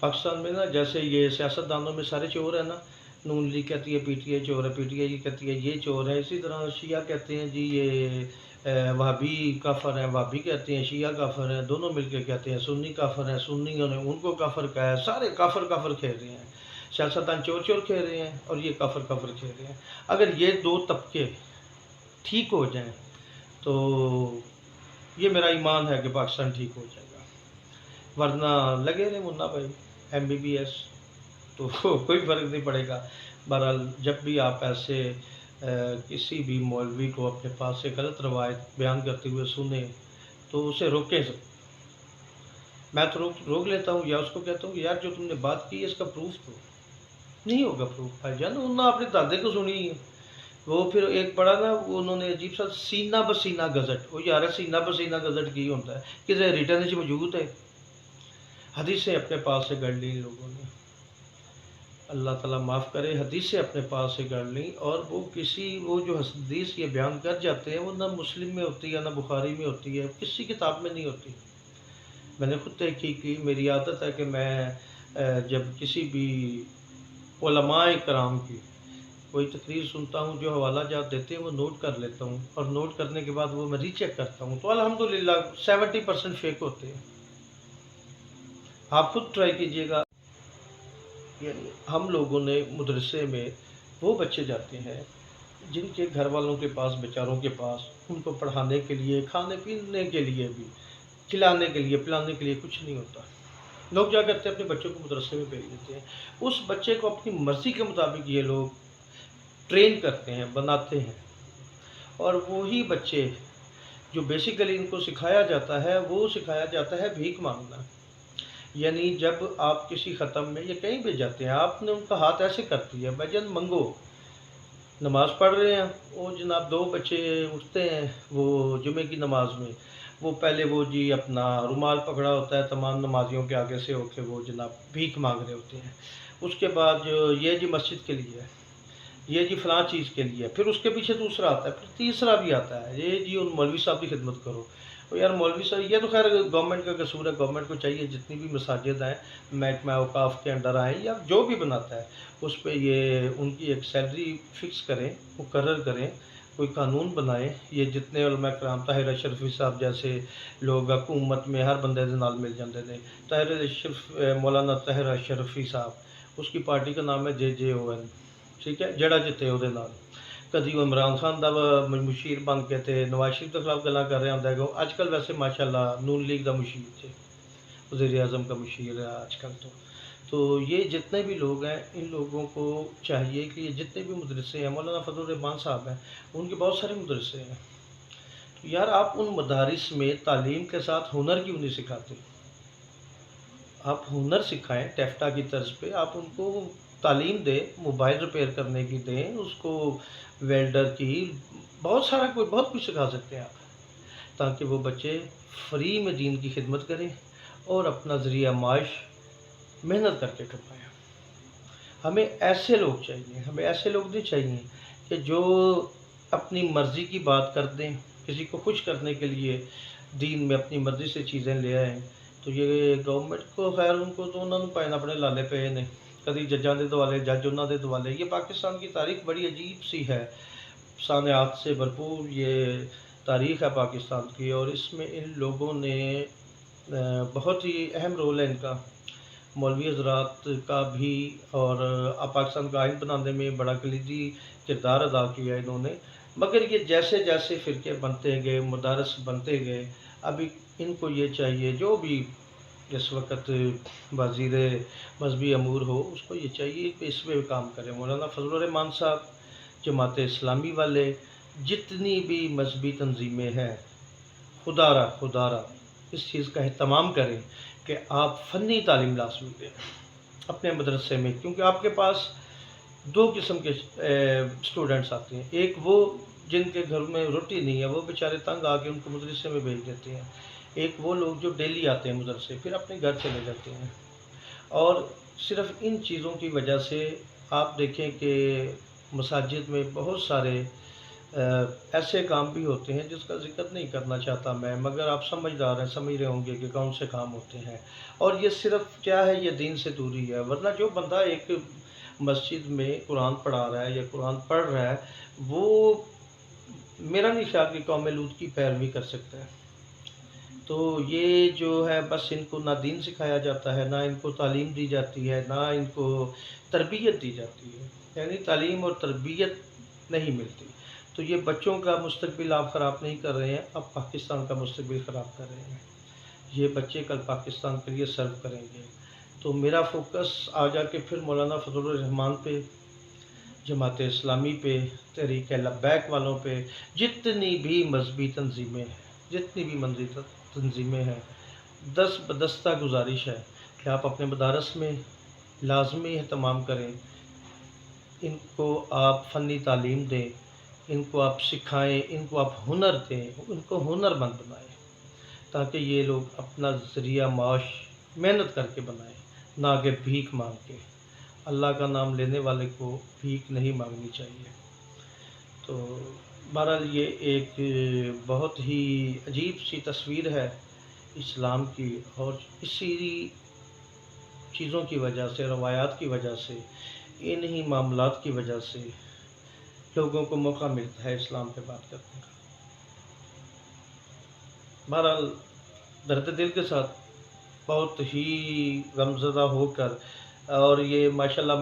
پاکستان میں نا جیسے یہ سیاستدانوں میں سارے چور ہیں نا، نون لیگ کہتی ہے پی ٹی آئی چور ہے، پی ٹی آئی کہتی ہے یہ چور ہے، اسی طرح شیعہ کہتے ہیں جی یہ وہابی کافر ہیں، وہابی کہتے ہیں شیعہ کافر ہیں، دونوں مل کے کہتے ہیں سنی کافر ہیں، سنیوں نے ان کو کافر کہا ہے، سارے کافر کافر کھیل رہے ہیں، سیاستدان چور چور کھیل رہے ہیں اور یہ کافر کافر کھیل رہے ہیں۔ اگر یہ دو طبقے ٹھیک ہو جائیں تو یہ میرا ایمان ہے کہ پاکستان ٹھیک ہو جائے گا، ورنہ لگے رہے منا بھائی ایم بی بی ایس تو کوئی فرق نہیں پڑے گا۔ بہرحال جب بھی آپ ایسے کسی بھی مولوی کو اپنے پاس سے غلط روایت بیان کرتے ہوئے سنیں تو اسے روکیں سب۔ میں تو روک لیتا ہوں یا اس کو کہتا ہوں کہ یار جو تم نے بات کی ہے اس کا پروف دو، نہیں ہوگا پروف بھائی جان، انہوں نے اپنے دادے کو سنی ہے۔ وہ پھر ایک پڑھا نا وہ انہوں نے عجیب سا سینہ بسینہ گزٹ، وہ یار سینہ بسینہ گزٹ کی ہوتا ہے کسی ریٹرن سے موجود ہے، حدیثیں اپنے پاس سے گڑھ لی ان لوگوں نے، اللہ تعالیٰ معاف کرے، حدیثیں اپنے پاس سے گڑھ لیں، اور وہ جو حدیث یہ بیان کر جاتے ہیں وہ نہ مسلم میں ہوتی ہے نہ بخاری میں ہوتی ہے، کسی کتاب میں نہیں ہوتی۔ میں نے خود تحقیق کی، میری عادت ہے کہ میں جب کسی بھی علماء کرام کی کوئی تقریر سنتا ہوں جو حوالہ جات دیتے ہیں وہ نوٹ کر لیتا ہوں، اور نوٹ کرنے کے بعد وہ میں ری چیک کرتا ہوں تو الحمدللہ 70% فیک ہوتے ہیں۔ آپ خود ٹرائی کیجئے گا۔ یعنی ہم لوگوں نے مدرسے میں وہ بچے جاتے ہیں جن کے گھر والوں کے پاس بیچاروں کے پاس ان کو پڑھانے کے لیے کھانے پینے کے لیے بھی کھلانے کے لیے پلانے کے لیے کچھ نہیں ہوتا، لوگ کیا کرتے ہیں اپنے بچوں کو مدرسے میں بھیج دیتے ہیں، اس بچے کو اپنی مرضی کے مطابق یہ لوگ ٹرین کرتے ہیں بناتے ہیں، اور وہی بچے جو بیسیکلی ان کو سکھایا جاتا ہے وہ سکھایا جاتا ہے بھیک مانگنا۔ یعنی جب آپ کسی ختم میں یا کہیں بھی جاتے ہیں آپ نے ان کا ہاتھ ایسے کر دیا بھائی جان منگو، نماز پڑھ رہے ہیں وہ جناب دو بچے اٹھتے ہیں وہ جمعے کی نماز میں، وہ پہلے وہ جی اپنا رومال پکڑا ہوتا ہے تمام نمازیوں کے آگے سے ہو کے وہ جناب بھیک مانگ رہے ہوتے ہیں، اس کے بعد جو یہ جی مسجد کے لیے ہے، یہ جی فلاں چیز کے لیے، پھر اس کے پیچھے دوسرا آتا ہے، پھر تیسرا بھی آتا ہے یہ جی ان مولوی صاحب کی خدمت کرو۔ اور یار مولوی صاحب یہ تو خیر گورنمنٹ کا قصور ہے، گورنمنٹ کو چاہیے جتنی بھی مساجد ہیں محکمہ اوقاف کے انڈر آئیں یا جو بھی بناتا ہے اس پہ یہ ان کی ایک سیلری فکس کریں، مقرر کریں، کوئی قانون بنائیں، یہ جتنے علماء کرام طاہر اشرفی صاحب جیسے لوگ حکومت میں ہر بندے دے نال مل جاندے نے، مولانا طاہر اشرفی صاحب اس کی پارٹی کا نام ہے JJON، ٹھیک ہے، جڑا جتے وہ نال کدی وہ عمران خان دا مشیر بن کے تے نواز شریف کے خلاف گلاں کر رہا ہوندا ہے، اج کل ویسے ماشاءاللہ نون لیگ دا مشیر تھے، وزیر اعظم کا مشیر ہے آج کل تو یہ جتنے بھی لوگ ہیں ان لوگوں کو چاہیے کہ یہ جتنے بھی مدرسے ہیں، مولانا فضل الرحمان صاحب ہیں ان کے بہت سارے مدرسے ہیں، تو یار آپ ان مدارس میں تعلیم کے ساتھ ہنر کیوں نہیں سکھاتے؟ آپ ہنر سکھائیں ٹیفٹا کی طرز پہ، آپ ان کو تعلیم دیں، موبائل ریپیئر کرنے کی دیں، اس کو ویلڈر کی بہت کچھ سکھا سکتے ہیں آپ، تاکہ وہ بچے فری میں دین کی خدمت کریں اور اپنا ذریعہ معاش محنت کر کے کمائیں۔ ہمیں ایسے لوگ چاہیے، ہمیں ایسے لوگ نہیں چاہیے کہ جو اپنی مرضی کی بات کر دیں، کسی کو خوش کرنے کے لیے دین میں اپنی مرضی سے چیزیں لے آئیں، تو یہ گورنمنٹ کو خیر ان کو تو انہوں نے پائے اپنے لالے پے نے، کدی ججاں دے دوالے جج انہوں دے دوالے۔ یہ پاکستان کی تاریخ بڑی عجیب سی ہے، صانعات سے بھرپور یہ تاریخ ہے پاکستان کی، اور اس میں ان لوگوں نے بہت ہی اہم رول ہے ان کا، مولوی حضرات کا بھی، اور پاکستان کا آئین بنانے میں بڑا کلیدی کردار ادا کیا ہے انہوں نے، مگر یہ جیسے جیسے فرقے بنتے گئے، مدارس بنتے گئے، ابھی ان کو یہ چاہیے جو بھی اس وقت وزیر مذہبی امور ہو اس کو یہ چاہیے کہ اس پہ کام کرے، مولانا فضل الرحمان صاحب، جماعت اسلامی والے، جتنی بھی مذہبی تنظیمیں ہیں، خدا را اس چیز کا اہتمام کریں کہ آپ فنی تعلیم لازمی دیں اپنے مدرسے میں، کیونکہ آپ کے پاس دو قسم کے اسٹوڈنٹس آتے ہیں، ایک وہ جن کے گھر میں روٹی نہیں ہے، وہ بیچارے تنگ آ کے ان کو مدرسے میں بھیج دیتے ہیں، ایک وہ لوگ جو ڈیلی آتے ہیں مدرسے پھر اپنے گھر چلے جاتے ہیں، اور صرف ان چیزوں کی وجہ سے آپ دیکھیں کہ مساجد میں بہت سارے ایسے کام بھی ہوتے ہیں جس کا ذکر نہیں کرنا چاہتا میں، مگر آپ سمجھدار ہیں، سمجھ رہے ہوں گے کہ کون سے کام ہوتے ہیں۔ اور یہ صرف کیا ہے، یہ دین سے دوری ہے، ورنہ جو بندہ ایک مسجد میں قرآن پڑھا رہا ہے یا قرآن پڑھ رہا ہے، وہ میرا نہیں خیال کہ قوم لوط کی پیروی کر سکتا ہے۔ تو یہ جو ہے بس ان کو نہ دین سکھایا جاتا ہے، نہ ان کو تعلیم دی جاتی ہے، نہ ان کو تربیت دی جاتی ہے، یعنی تعلیم اور تربیت نہیں ملتی۔ تو یہ بچوں کا مستقبل آپ خراب نہیں کر رہے ہیں، آپ پاکستان کا مستقبل خراب کر رہے ہیں۔ یہ بچے کل پاکستان کے لیے سرو کریں گے۔ تو میرا فوکس آ جا کے پھر مولانا فضل الرحمان پہ، جماعت اسلامی پہ، تحریک لبیک والوں پہ، جتنی بھی مذہبی تنظیمیں ہیں، جتنی بھی مذہبی تنظیمیں ہیں، بدستہ گزارش ہے کہ آپ اپنے مدارس میں لازمی اہتمام کریں، ان کو آپ فنی تعلیم دیں، ان کو آپ سکھائیں، ان کو آپ ہنر دیں، ان کو ہنر مند بنائیں، تاکہ یہ لوگ اپنا ذریعہ معاش محنت کر کے بنائیں، نہ کہ بھیک مانگ کے۔ اللہ کا نام لینے والے کو بھیک نہیں مانگنی چاہیے۔ تو بہرحال یہ ایک بہت ہی عجیب سی تصویر ہے اسلام کی، اور اسی چیزوں کی وجہ سے، روایات کی وجہ سے، انہی معاملات کی وجہ سے لوگوں کو موقع ملتا ہے اسلام پہ بات کرنے کا۔ بہرحال درد دل کے ساتھ، بہت ہی غمزدہ ہو کر، اور یہ ماشاءاللہ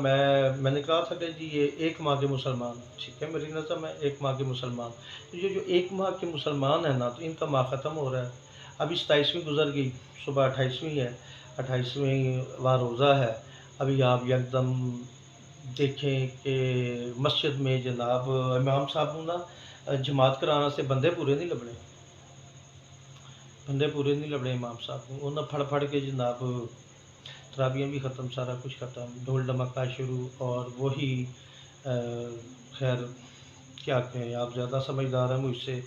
میں نے کہا تھا کہ جی یہ ایک ماہ کے مسلمان، ٹھیک ہے، میری نظر میں ایک ماہ کے مسلمان، تو یہ جو ایک ماہ کے مسلمان ہیں نا، تو ان کا ماہ ختم ہو رہا ہے۔ ابھی 27ویں گزر گئی، صبح 28ویں ہے، 28ویں واں روزہ ہے۔ ابھی آپ یکدم دیکھیں کہ مسجد میں جناب امام صاحب نا جماعت کرانا سے بندے پورے نہیں لبنے، بندے پورے نہیں لبنے امام صاحب کو، انہوں نے پھڑ پھڑ کے جناب تراویحیں بھی ختم، سارا کچھ ختم، ڈھول ڈمکا شروع، اور وہی خیر کیا کہیں، آپ زیادہ سمجھدار ہیں مجھ سے۔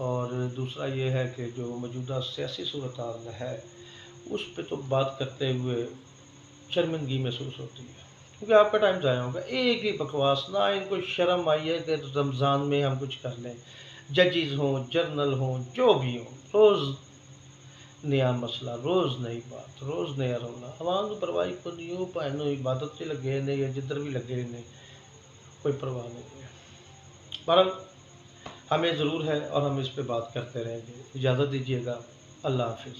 اور دوسرا یہ ہے کہ جو موجودہ سیاسی صورتحال ہے اس پہ تو بات کرتے ہوئے شرمندگی محسوس ہوتی ہے، کیونکہ آپ کا ٹائم ضائع ہوگا، ایک ہی بکواس، نہ ان کو شرم آئی ہے کہ رمضان میں ہم کچھ کر لیں، ججز ہوں، جرنل ہوں، جو بھی ہوں، روز نیا مسئلہ، روز نئی بات، روز نیا رونا، عوام کو پرواہی کو نہیں ہو پائے، عبادت سے لگے نہیں یا جدھر بھی لگے نہیں، کوئی پرواہ نہیں ہے۔ بہرحال ہمیں ضرور ہے اور ہم اس پہ بات کرتے رہیں گے۔ اجازت دیجیے گا، اللہ حافظ۔